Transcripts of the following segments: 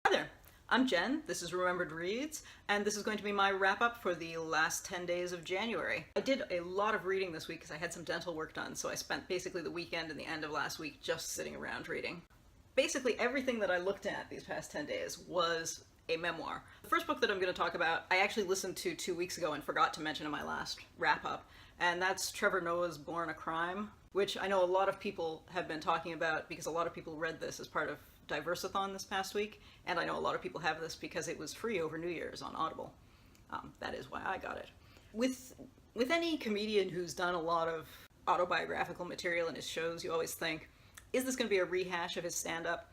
Hi there, I'm Jen, this is Remembered Reads, and this is going to be my wrap-up for the last 10 days of January. I did a lot of reading this week because I had some dental work done, so I spent basically the weekend and the end of last week just sitting around reading. Basically everything that I looked at these past 10 days was a memoir. The first book that I'm going to talk about, I actually listened to 2 weeks ago and forgot to mention in my last wrap-up, and that's Trevor Noah's Born a Crime, which I know a lot of people have been talking about because a lot of people read this as part of Diversathon this past week, and I know a lot of people have this because it was free over New Year's on Audible. That is why I got it. With any comedian who's done a lot of autobiographical material in his shows, you always think, is this going to be a rehash of his stand-up?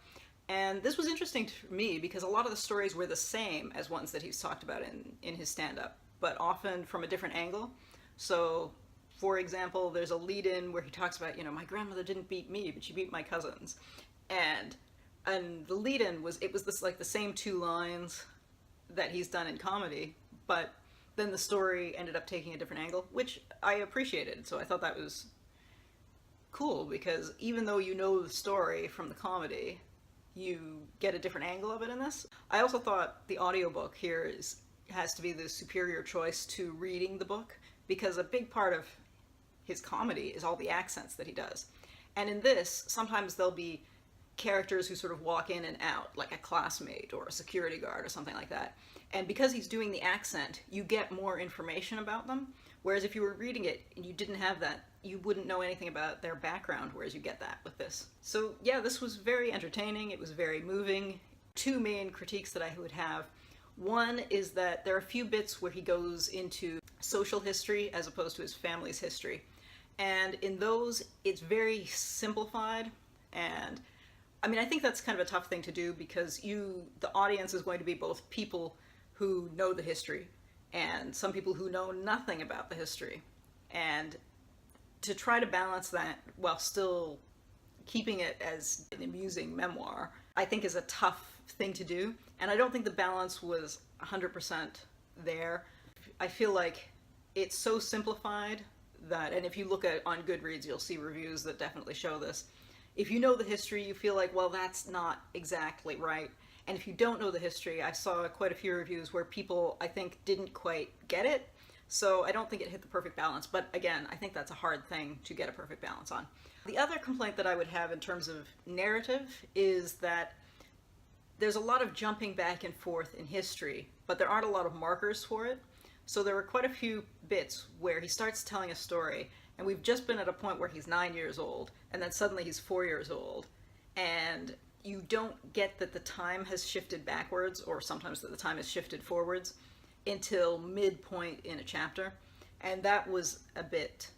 And this was interesting to me because a lot of the stories were the same as ones that he's talked about in his stand-up, but often from a different angle. So, for example, there's a lead-in where he talks about, my grandmother didn't beat me, but she beat my cousins. And the lead-in was like the same 2 lines that he's done in comedy, but then the story ended up taking a different angle, which I appreciated. So I thought that was cool because even though you know the story from the comedy, you get a different angle of it in this. I also thought the audiobook here has to be the superior choice to reading the book because a big part of his comedy is all the accents that he does. And in this, sometimes there'll be characters who sort of walk in and out, like a classmate or a security guard or something like that. And because he's doing the accent, you get more information about them. Whereas if you were reading it and you didn't have that, you wouldn't know anything about their background, whereas you get that with this. So yeah, this was very entertaining. It was very moving. 2 main critiques that I would have. One is that there are a few bits where he goes into social history as opposed to his family's history. And in those, it's very simplified, and I think that's kind of a tough thing to do because the audience is going to be both people who know the history and some people who know nothing about the history. And to try to balance that while still keeping it as an amusing memoir, I think is a tough thing to do. And I don't think the balance was 100% there. I feel like it's so simplified that, and if you look on Goodreads, you'll see reviews that definitely show this. If you know the history, you feel like, well, that's not exactly right. And if you don't know the history, I saw quite a few reviews where people, I think, didn't quite get it. So I don't think it hit the perfect balance. But again, I think that's a hard thing to get a perfect balance on. The other complaint that I would have in terms of narrative is that there's a lot of jumping back and forth in history, but there aren't a lot of markers for it. So there were quite a few bits where he starts telling a story, and we've just been at a point where he's 9 years old, and then suddenly he's 4 years old, and you don't get that the time has shifted backwards, or sometimes that the time has shifted forwards, until midpoint in a chapter, and that was a bit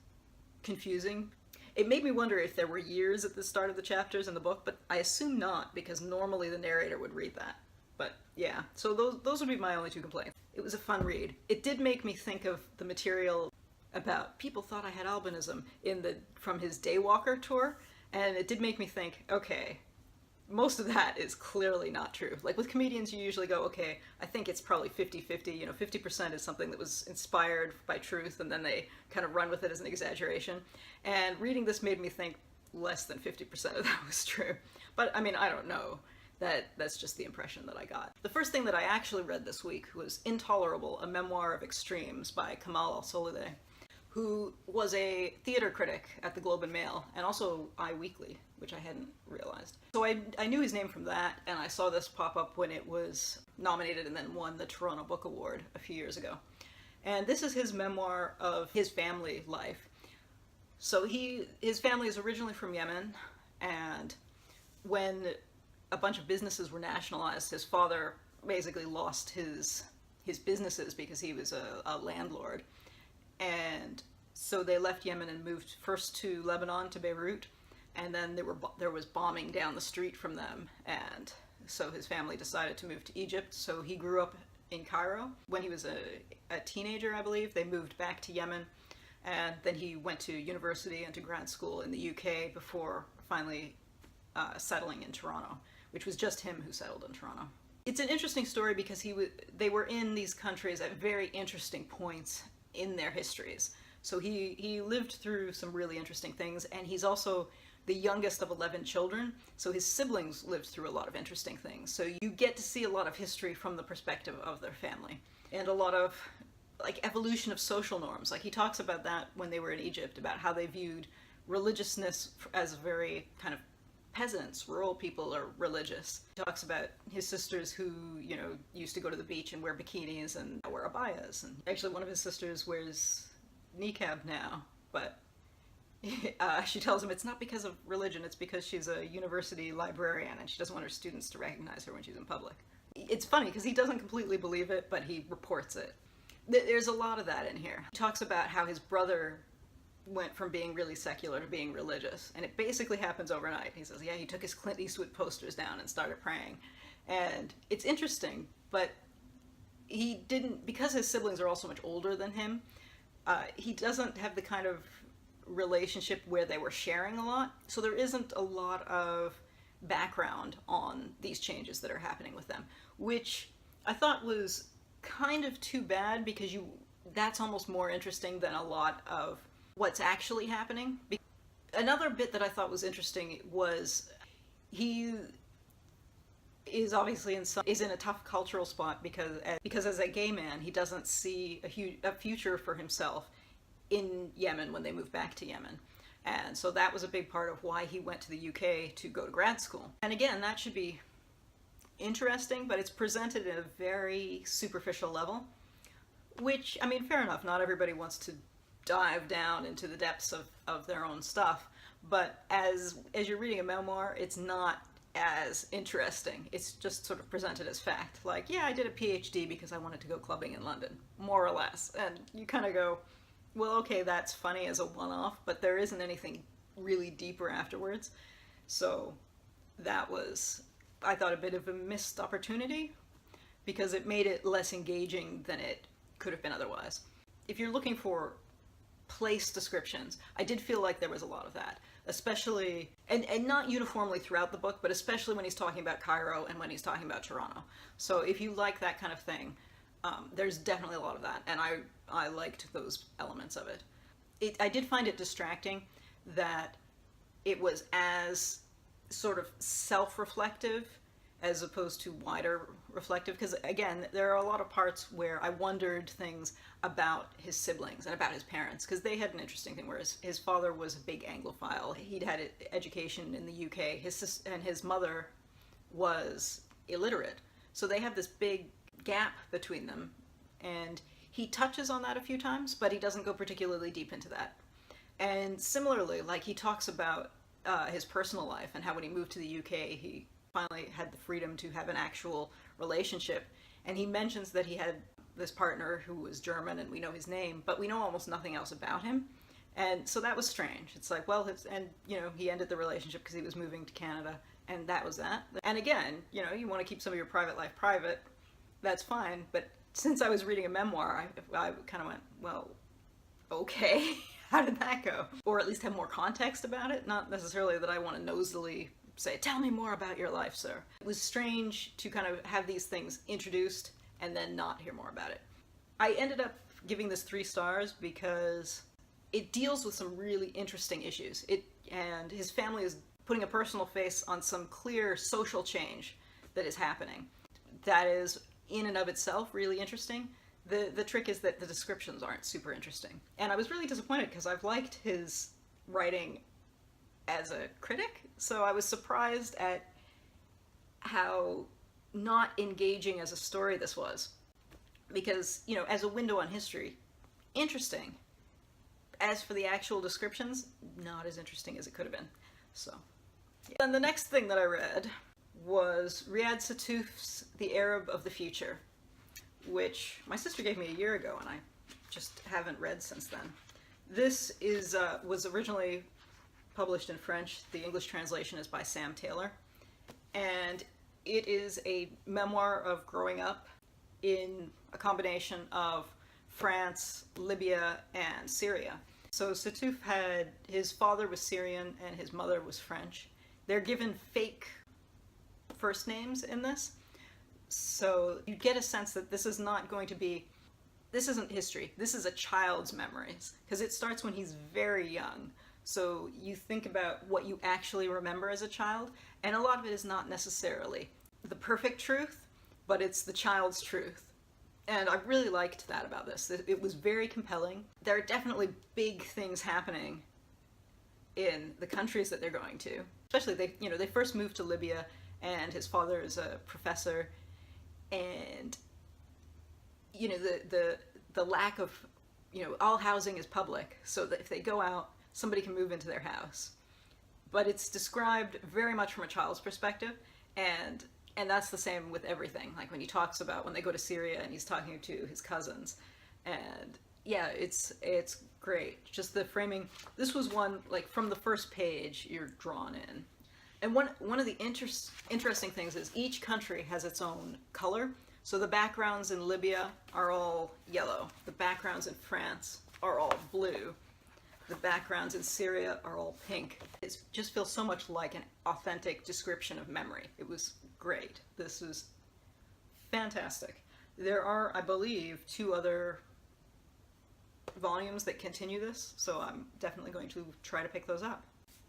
confusing. It made me wonder if there were years at the start of the chapters in the book, but I assume not, because normally the narrator would read that. But yeah, so those would be my only 2 complaints. It was a fun read. It did make me think of the material about people thought I had albinism from his Daywalker tour, and it did make me think, okay, most of that is clearly not true. Like with comedians, you usually go, okay, I think it's probably 50-50, 50% is something that was inspired by truth, and then they kind of run with it as an exaggeration. And reading this made me think less than 50% of that was true. But I don't know. That's just the impression that I got. The first thing that I actually read this week was Intolerable, a memoir of extremes by Kamal Al-Solaylee, who was a theater critic at the Globe and Mail, and also Eye Weekly, which I hadn't realized. So I knew his name from that, and I saw this pop up when it was nominated and then won the Toronto Book Award a few years ago. And this is his memoir of his family life. So his family is originally from Yemen, and when a bunch of businesses were nationalized, his father basically lost his businesses because he was a landlord. And so they left Yemen and moved first to Lebanon, to Beirut, and then there was bombing down the street from them, and so his family decided to move to Egypt. So he grew up in Cairo. When he was a teenager, I believe, they moved back to Yemen, and then he went to university and to grad school in the UK before finally settling in Toronto, which was just him who settled in Toronto. It's an interesting story because they were in these countries at very interesting points in their histories. So he lived through some really interesting things, and he's also the youngest of 11 children, so his siblings lived through a lot of interesting things. So you get to see a lot of history from the perspective of their family, and a lot of like evolution of social norms. Like he talks about that when they were in Egypt, about how they viewed religiousness as a very kind of peasants, rural people are religious. He talks about his sisters who, you know, used to go to the beach and wear bikinis and wear abayas. And actually one of his sisters wears niqab now, but she tells him it's not because of religion, it's because she's a university librarian and she doesn't want her students to recognize her when she's in public. It's funny because he doesn't completely believe it, but he reports it. There's a lot of that in here. He talks about how his brother went from being really secular to being religious, and it basically happens overnight. He says, yeah, he took his Clint Eastwood posters down and started praying. And it's interesting, but he didn't, because his siblings are all so much older than him, he doesn't have the kind of relationship where they were sharing a lot, so there isn't a lot of background on these changes that are happening with them, which I thought was kind of too bad, because that's almost more interesting than a lot of what's actually happening. Another bit that I thought was interesting was he is obviously is in a tough cultural spot because as a gay man he doesn't see a future for himself in Yemen when they move back to Yemen. And so that was a big part of why he went to the UK to go to grad school. And again, that should be interesting, but it's presented at a very superficial level, which, I mean, fair enough, not everybody wants to dive down into the depths of their own stuff, but as you're reading a memoir, it's not as interesting. It's just sort of presented as fact. Like, yeah, I did a PhD because I wanted to go clubbing in London, more or less. And you kind of go, well, okay, that's funny as a one-off, but there isn't anything really deeper afterwards. So that was, I thought, a bit of a missed opportunity, because it made it less engaging than it could have been otherwise. If you're looking for place descriptions, I did feel like there was a lot of that, especially, and not uniformly throughout the book, but especially when he's talking about Cairo and when he's talking about Toronto. So if you like that kind of thing, there's definitely a lot of that, and I liked those elements of it. I did find it distracting that it was as sort of self-reflective as opposed to wider reflective, because again, there are a lot of parts where I wondered things about his siblings and about his parents, because they had an interesting thing, whereas his father was a big Anglophile. He'd had an education in the UK, and his mother was illiterate. So they have this big gap between them, and he touches on that a few times, but he doesn't go particularly deep into that. And similarly, like, he talks about his personal life and how when he moved to the UK, he finally had the freedom to have an actual relationship. And he mentions that he had this partner who was German, and we know his name, but we know almost nothing else about him. And so that was strange. It's like, well, he ended the relationship because he was moving to Canada, and that was that. And again, you want to keep some of your private life private, that's fine. But since I was reading a memoir, I kind of went, well, okay, how did that go? Or at least have more context about it. Not necessarily that I want to nosily say, tell me more about your life, sir. It was strange to kind of have these things introduced and then not hear more about it. I ended up giving this 3 stars because it deals with some really interesting issues. And his family is putting a personal face on some clear social change that is happening. That is, in and of itself, really interesting. The trick is that the descriptions aren't super interesting. And I was really disappointed because I've liked his writing as a critic, so I was surprised at how not engaging as a story this was. Because, as a window on history, interesting. As for the actual descriptions, not as interesting as it could have been. So, yeah. And the next thing that I read was Riad Sattouf's The Arab of the Future, which my sister gave me a year ago, and I just haven't read since then. This was originally published in French. The English translation is by Sam Taylor, and it is a memoir of growing up in a combination of France, Libya, and Syria. So Sattouf his father was Syrian and his mother was French. They're given fake first names in this, so you get a sense that this isn't history, this is a child's memories, because it starts when he's very young. So you think about what you actually remember as a child, and a lot of it is not necessarily the perfect truth, but it's the child's truth. And I really liked that about this. It was very compelling. There are definitely big things happening in the countries that they're going to. Especially they first moved to Libya, and his father is a professor, and the lack of all housing is public, so that if they go out, somebody can move into their house. But it's described very much from a child's perspective, and that's the same with everything. Like when he talks about when they go to Syria and he's talking to his cousins, and yeah, it's great. Just the framing. This was one, like, from the first page you're drawn in. And one of the interesting things is each country has its own color. So the backgrounds in Libya are all yellow. The backgrounds in France are all blue. The backgrounds in Syria are all pink. It just feels so much like an authentic description of memory. It was great. This was fantastic. There are, I believe, 2 other volumes that continue this, so I'm definitely going to try to pick those up.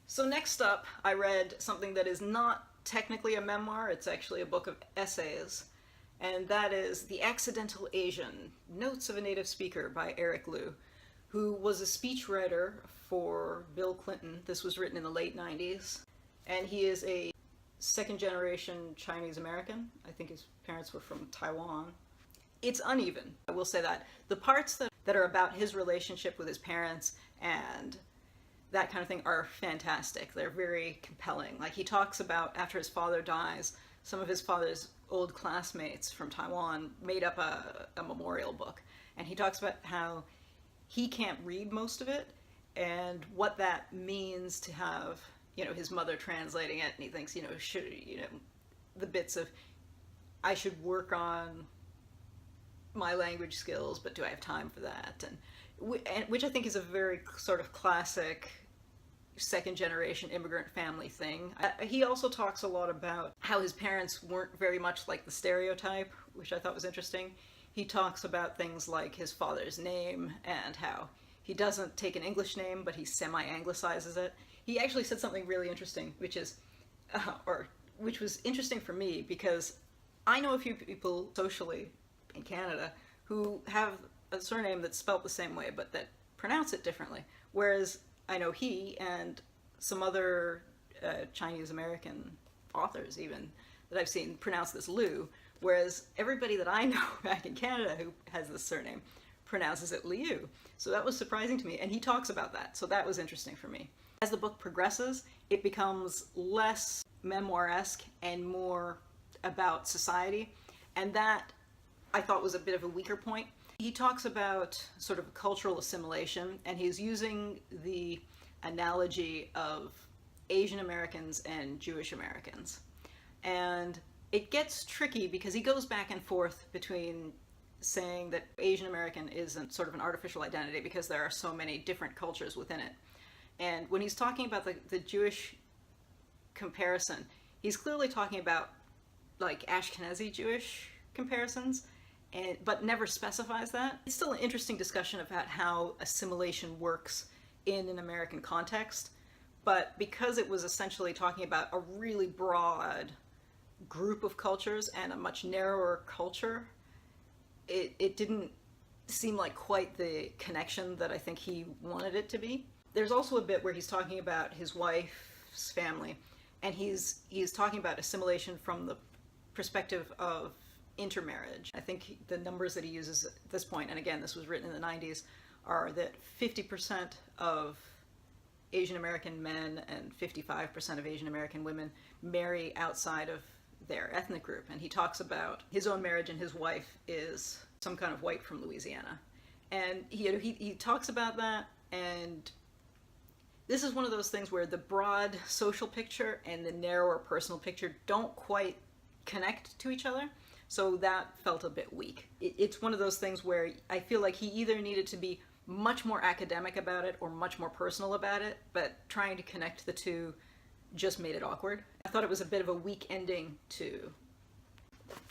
So next up, I read something that is not technically a memoir, it's actually a book of essays, and that is The Accidental Asian, Notes of a Native Speaker by Eric Liu, who was a speechwriter for Bill Clinton. This was written in the late 90s, and he is a second-generation Chinese American. I think his parents were from Taiwan. It's uneven, I will say that. The parts that are about his relationship with his parents and that kind of thing are fantastic. They're very compelling. Like, he talks about, after his father dies, some of his father's old classmates from Taiwan made up a memorial book. And he talks about how he can't read most of it and what that means to have, his mother translating it. And he thinks, the bits of, I should work on my language skills, but do I have time for that? And which I think is a very sort of classic second-generation immigrant family thing. He also talks a lot about how his parents weren't very much like the stereotype, which I thought was interesting. He talks about things like his father's name and how he doesn't take an English name, but he semi-anglicizes it. He actually said something really interesting, which was interesting for me, because I know a few people socially in Canada who have a surname that's spelt the same way, but that pronounce it differently. Whereas I know he and some other Chinese American authors even that I've seen pronounce this Liu, whereas everybody that I know back in Canada who has this surname pronounces it Liu. So that was surprising to me, and he talks about that, so that was interesting for me. As the book progresses, it becomes less memoir-esque and more about society, and that I thought was a bit of a weaker point. He talks about sort of cultural assimilation, and he's using the analogy of Asian Americans and Jewish Americans. And it gets tricky because he goes back and forth between saying that Asian American isn't sort of an artificial identity because there are so many different cultures within it. And when he's talking about the Jewish comparison, he's clearly talking about like Ashkenazi Jewish comparisons, but never specifies that. It's still an interesting discussion about how assimilation works in an American context, but because it was essentially talking about a really broad group of cultures and a much narrower culture, it didn't seem like quite the connection that I think he wanted it to be. There's also a bit where he's talking about his wife's family, and he's talking about assimilation from the perspective of intermarriage. I think the numbers that he uses at this point, and again, this was written in the 90s, are that 50% of Asian American men and 55% of Asian American women marry outside of their ethnic group. And he talks about his own marriage, and his wife is some kind of white from Louisiana. And he talks about that, and this is one of those things where the broad social picture and the narrower personal picture don't quite connect to each other. So that felt a bit weak. It's one of those things where I feel like he either needed to be much more academic about it or much more personal about it, but trying to connect the two just made it awkward. I thought it was a bit of a weak ending to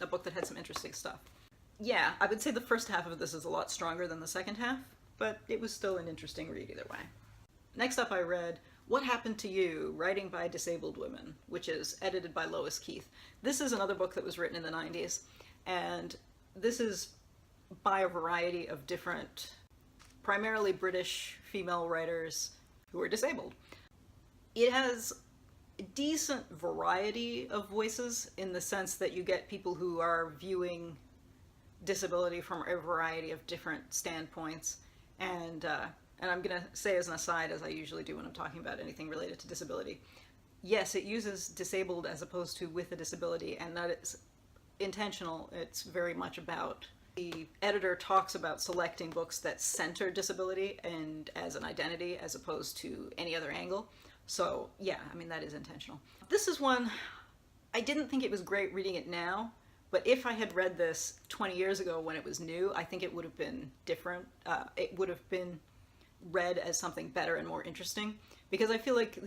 a book that had some interesting stuff. Yeah, I would say the first half of this is a lot stronger than the second half, but it was still an interesting read either way. Next up I read What Happened to You? Writing by Disabled Women, which is edited by Lois Keith. This is another book that was written in the 90s, and this is by a variety of different, primarily British female writers who are disabled. It has a decent variety of voices in the sense that you get people who are viewing disability from a variety of different standpoints, and I'm going to say as an aside, as I usually do when I'm talking about anything related to disability, yes, it uses disabled as opposed to with a disability, and that is intentional. It's very much about, the editor talks about selecting books that center disability and as an identity as opposed to any other angle. So yeah, I mean, that is intentional. This is one, I didn't think it was great reading it now, but if I had read this 20 years ago when it was new, I think it would have been different. It would have been read as something better and more interesting, because I feel like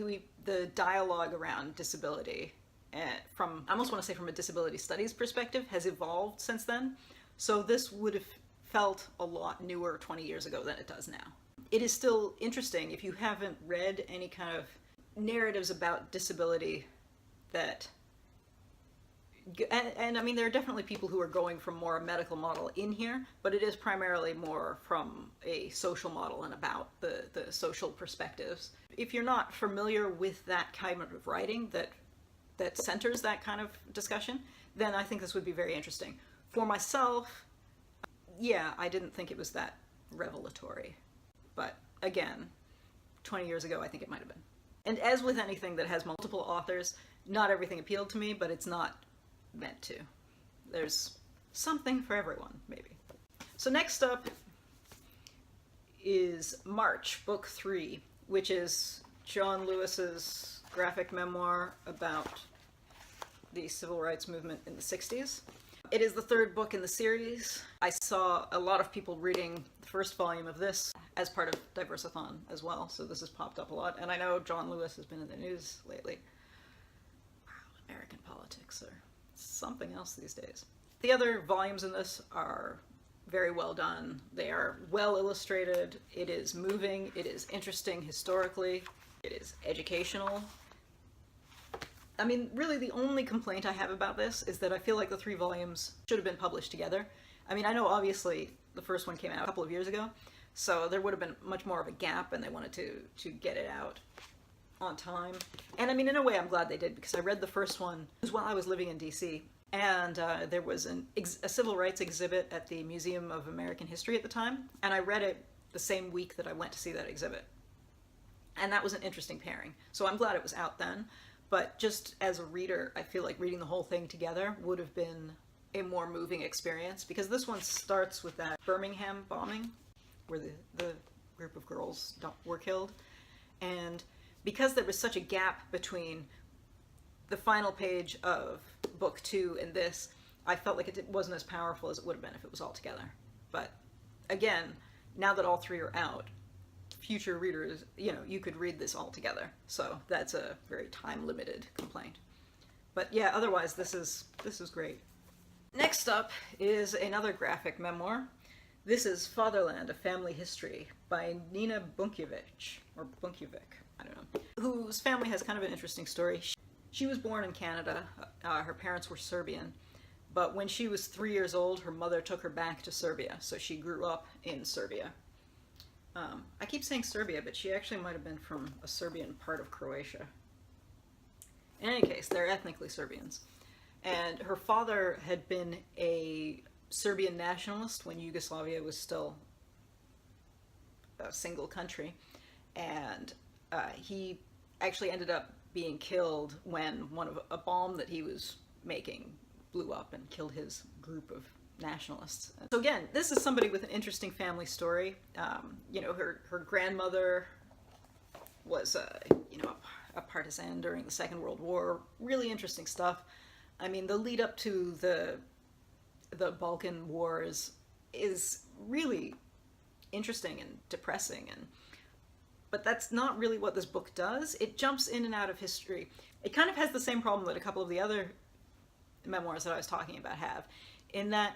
the dialogue around disability, from, I almost want to say from a disability studies perspective, has evolved since then. So this would have felt a lot newer 20 years ago than it does now. It is still interesting if you haven't read any kind of narratives about disability that, and I mean, there are definitely people who are going from more a medical model in here, but it is primarily more from a social model and about the social perspectives. If you're not familiar with that kind of writing that centers that kind of discussion, then I think this would be very interesting. For myself, yeah, I didn't think it was that revelatory. But again, 20 years ago, I think it might have been. And as with anything that has multiple authors, not everything appealed to me, but it's not meant to. There's something for everyone, maybe. So next up is March, Book 3, which is John Lewis's graphic memoir about the civil rights movement in the 60s. It is the third book in the series. I saw a lot of people reading the first volume of this as part of Diversathon as well, so this has popped up a lot. And I know John Lewis has been in the news lately. Wow, American politics are something else these days. The other volumes in this are very well done. They are well illustrated. It is moving. It is interesting historically. It is educational. I mean, really the only complaint I have about this is that I feel like the 3 volumes should have been published together. I mean, I know obviously the first one came out a couple of years ago, so there would have been much more of a gap and they wanted to get it out on time. And I mean, in a way I'm glad they did, because I read the first one while I was living in DC, and there was a civil rights exhibit at the Museum of American History at the time, and I read it the same week that I went to see that exhibit. And that was an interesting pairing. So I'm glad it was out then. But just as a reader, I feel like reading the whole thing together would have been a more moving experience, because this one starts with that Birmingham bombing where the group of girls were killed. And because there was such a gap between the final page of book 2 and this, I felt like it wasn't as powerful as it would have been if it was all together. But again, now that all 3 are out, future readers, you know, you could read this all together. So that's a very time-limited complaint. But yeah, otherwise this is great. Next up is another graphic memoir. This is Fatherland, A Family History by Nina Bunjevac, or Bunjevac, I don't know, whose family has kind of an interesting story. She was born in Canada. Her parents were Serbian, but when she was 3 years old, her mother took her back to Serbia, so she grew up in Serbia. I keep saying Serbia, but she actually might have been from a Serbian part of Croatia. In any case, they're ethnically Serbians. And her father had been a Serbian nationalist when Yugoslavia was still a single country. And he actually ended up being killed when a bomb that he was making blew up and killed his group of nationalists. So again, this is somebody with an interesting family story. You know, her grandmother was a partisan during the Second World War. Really interesting stuff. I mean, the lead up to the Balkan Wars is really interesting and depressing, but that's not really what this book does. It jumps in and out of history. It kind of has the same problem that a couple of the other memoirs that I was talking about have, in that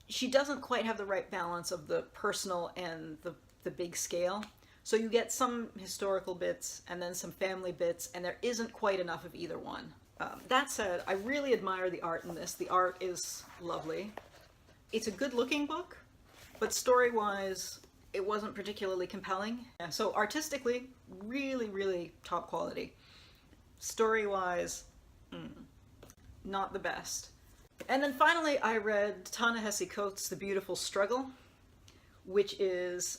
she doesn't quite have the right balance of the personal and the big scale. So you get some historical bits and then some family bits, and there isn't quite enough of either one. That said, I really admire the art in this. The art is lovely. It's a good-looking book, but story-wise, it wasn't particularly compelling. So artistically, really, really top quality. Story-wise, not the best. And then finally, I read Ta-Nehisi Coates' The Beautiful Struggle, which is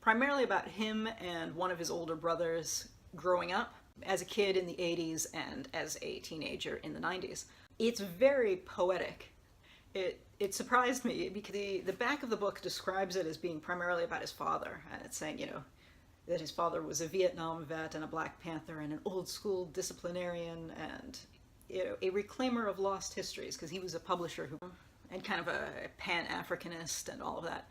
primarily about him and one of his older brothers growing up as a kid in the 80s and as a teenager in the 90s. It's very poetic. It surprised me because the back of the book describes it as being primarily about his father, and it's saying, that his father was a Vietnam vet and a Black Panther and an old school disciplinarian and a reclaimer of lost histories, because he was a publisher and kind of a Pan-Africanist and all of that,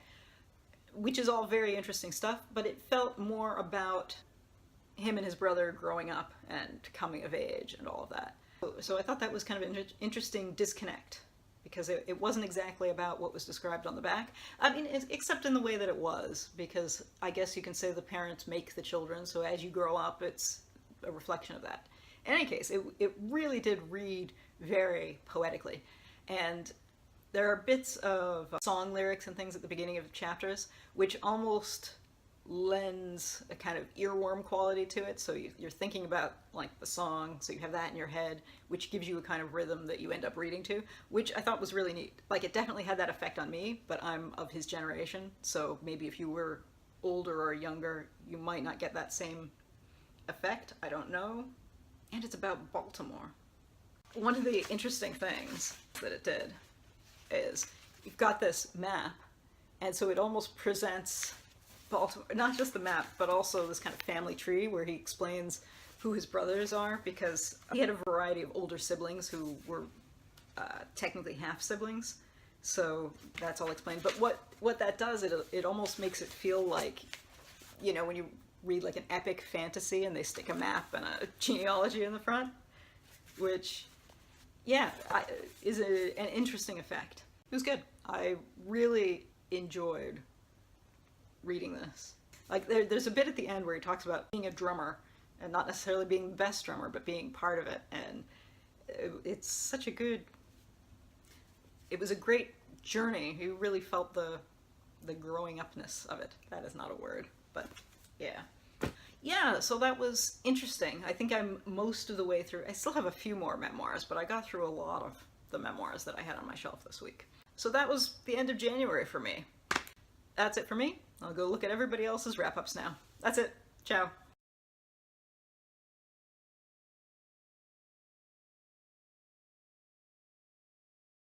which is all very interesting stuff, but it felt more about him and his brother growing up and coming of age and all of that. So I thought that was kind of an interesting disconnect, because it wasn't exactly about what was described on the back. I mean, except in the way that it was, because I guess you can say the parents make the children, so as you grow up, it's a reflection of that. In any case, it really did read very poetically. And there are bits of song lyrics and things at the beginning of chapters, which almost lends a kind of earworm quality to it. So you're thinking about like the song, so you have that in your head, which gives you a kind of rhythm that you end up reading to, which I thought was really neat. Like, it definitely had that effect on me, but I'm of his generation, so maybe if you were older or younger, you might not get that same effect. I don't know. And it's about Baltimore. One of the interesting things that it did is you've got this map, and so it almost presents Baltimore, not just the map, but also this kind of family tree where he explains who his brothers are, because he had a variety of older siblings who were technically half siblings, so that's all explained. But what that does, it almost makes it feel like, when you read like an epic fantasy and they stick a map and a genealogy in the front, which, is an interesting effect. It was good. I really enjoyed reading this. Like, there's a bit at the end where he talks about being a drummer, and not necessarily being the best drummer, but being part of it, and it's such a good... It was a great journey. You really felt the growing upness of it. That is not a word, but yeah. Yeah, so that was interesting. I think I'm most of the way through. I still have a few more memoirs, but I got through a lot of the memoirs that I had on my shelf this week. So that was the end of January for me. That's it for me. I'll go look at everybody else's wrap-ups now. That's it. Ciao.